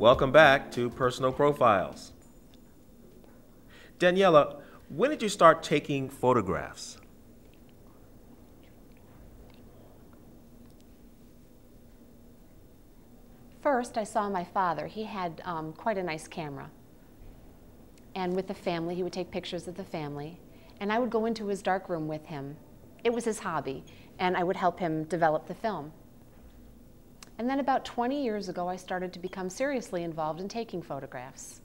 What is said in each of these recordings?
Welcome back to Personal Profiles. Daniela, when did you start taking photographs? First, I saw my father. He had quite a nice camera. And with the family, he would take pictures of the family. And I would go into his darkroom with him. It was his hobby. And I would help him develop the film. And then about 20 years ago, I started to become seriously involved in taking photographs.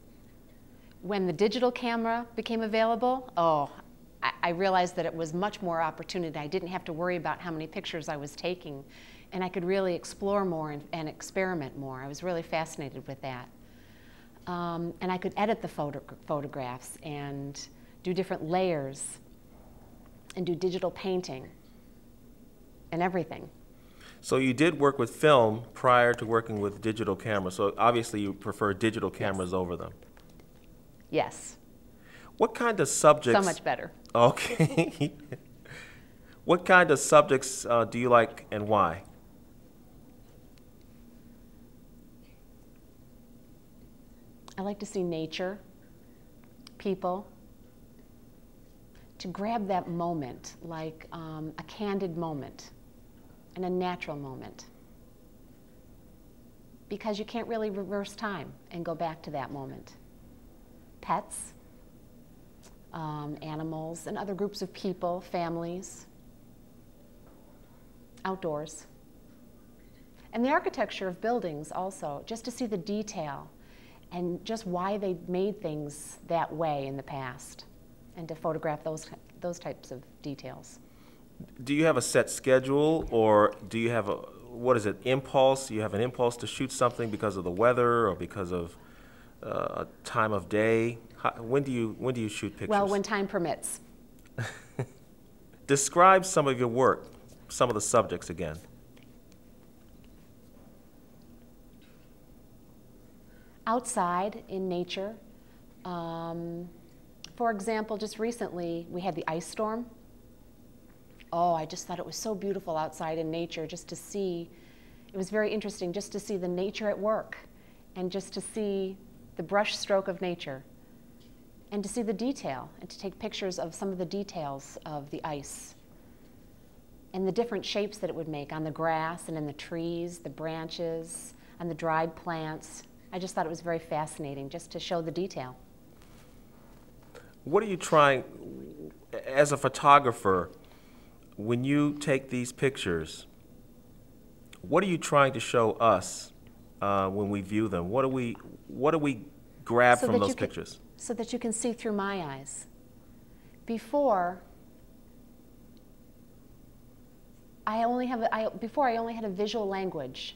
When the digital camera became available, I realized that it was much more opportunity. I didn't have to worry about how many pictures I was taking, and I could really explore more and experiment more. I was really fascinated with that. And I could edit the photographs and do different layers and do digital painting and everything. So you did work with film prior to working with digital cameras. So obviously you prefer digital cameras over them. Yes. What kind of subjects? So much better. Okay. What kind of subjects do you like and why? I like to see nature, people, to grab that moment, like a candid moment and a natural moment. Because you can't really reverse time and go back to that moment. Pets, animals, and other groups of people, families, outdoors. And the architecture of buildings also, just to see the detail and just why they made things that way in the past, and to photograph those types of details. Do you have a set schedule, or do you have what is it, impulse? You have an impulse to shoot something because of the weather or because of a time of day? When do you shoot pictures? Well, when time permits. Describe some of your work, some of the subjects again. Outside in nature. For example, just recently we had the ice storm. I just thought it was so beautiful outside in nature just to see. It was very interesting just to see the nature at work and just to see the brush stroke of nature and to see the detail and to take pictures of some of the details of the ice and the different shapes that it would make on the grass and in the trees, the branches, and the dried plants. I just thought it was very fascinating just to show the detail. What are you trying, as a photographer, when you take these pictures, what are you trying to show us when we view them? What do we grab from those pictures? So that you can see through my eyes. Before, I only had a visual language,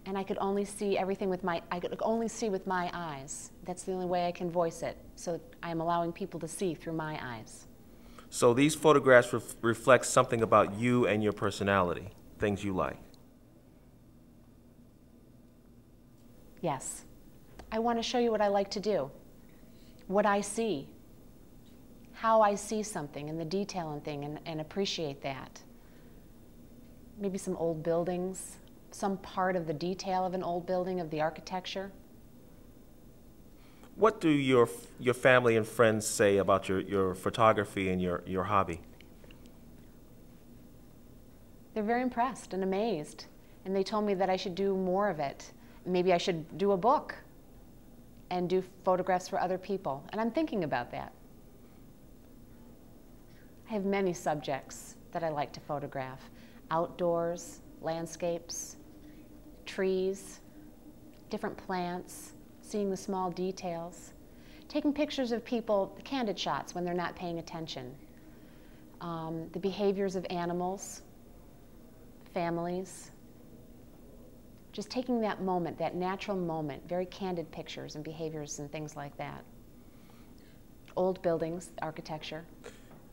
and I could only see everything with my eyes. That's the only way I can voice it. So I'm allowing people to see through my eyes. So these photographs reflect something about you and your personality, things you like. Yes. I want to show you what I like to do, what I see, how I see something and the detail and thing, and appreciate that. Maybe some old buildings, some part of the detail of an old building, of the architecture. What do your family and friends say about your photography and your hobby? They're very impressed and amazed, and they told me that I should do more of it. Maybe I should do a book and do photographs for other people, and I'm thinking about that. I have many subjects that I like to photograph. Outdoors, landscapes, trees, different plants, seeing the small details, taking pictures of people, candid shots when they're not paying attention, the behaviors of animals, families, just taking that moment, that natural moment, very candid pictures and behaviors and things like that. Old buildings, architecture.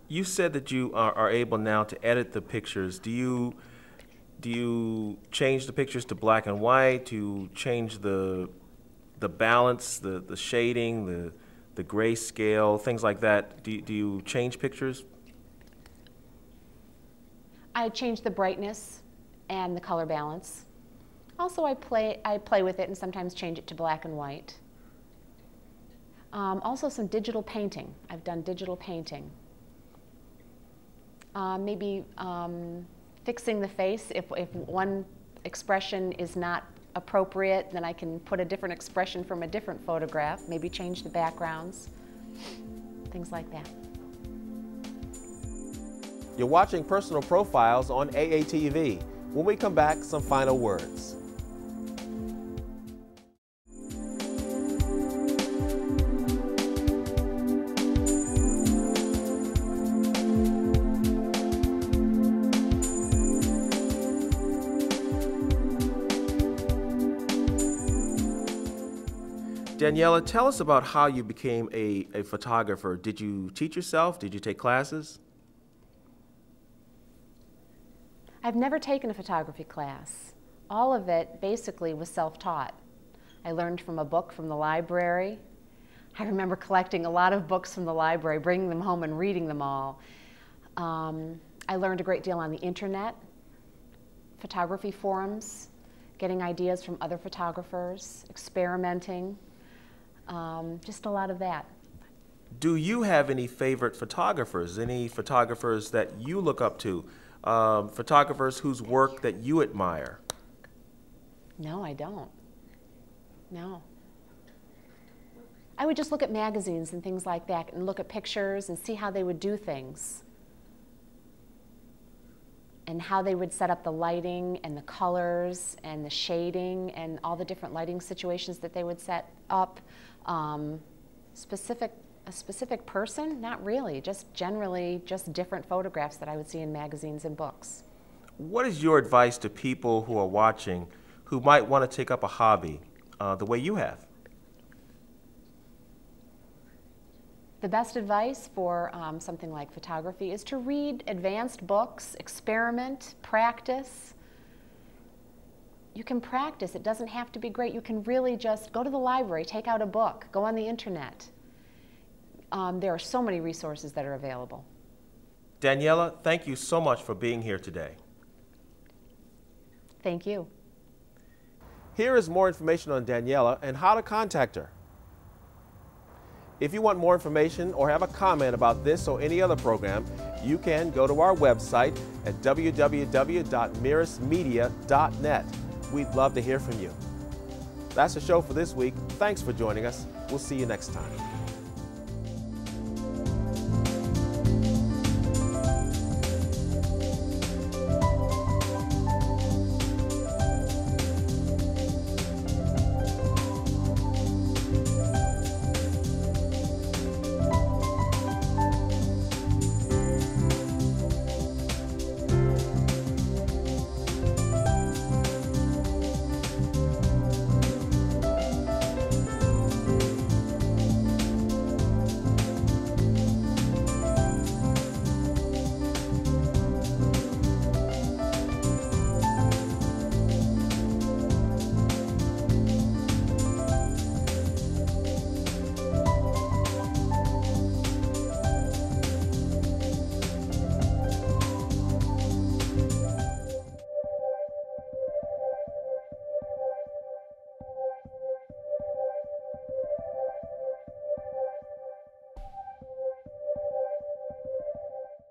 You said that you are able now to edit the pictures. Do you change the pictures to black and white, to change the balance, the shading, the grayscale, things like that? Do you change pictures? I change the brightness and the color balance. Also, I play with it and sometimes change it to black and white. Also some digital painting. I've done digital painting. Maybe fixing the face. If one expression is not appropriate, then I can put a different expression from a different photograph, maybe change the backgrounds, things like that. You're watching Personal Profiles on AATV. When we come back, some final words. Daniela, tell us about how you became a photographer. Did you teach yourself? Did you take classes? I've never taken a photography class. All of it basically was self-taught. I learned from a book from the library. I remember collecting a lot of books from the library, bringing them home and reading them all. I learned a great deal on the internet, photography forums, getting ideas from other photographers, experimenting, just a lot of that. Do you have any favorite photographers, any photographers that you look up to, photographers whose work that you admire? No, I don't. No. I would just look at magazines and things like that and look at pictures and see how they would do things and how they would set up the lighting and the colors and the shading and all the different lighting situations that they would set up. A specific person? Not really, just generally just different photographs that I would see in magazines and books. What is your advice to people who are watching who might want to take up a hobby the way you have? The best advice for something like photography is to read advanced books, experiment, practice. You can practice. It doesn't have to be great. You can really just go to the library, take out a book, go on the internet. There are so many resources that are available. Daniela, thank you so much for being here today. Thank you. Here is more information on Daniela and how to contact her. If you want more information or have a comment about this or any other program, you can go to our website at www.mirasmedia.net. We'd love to hear from you. That's the show for this week. Thanks for joining us. We'll see you next time.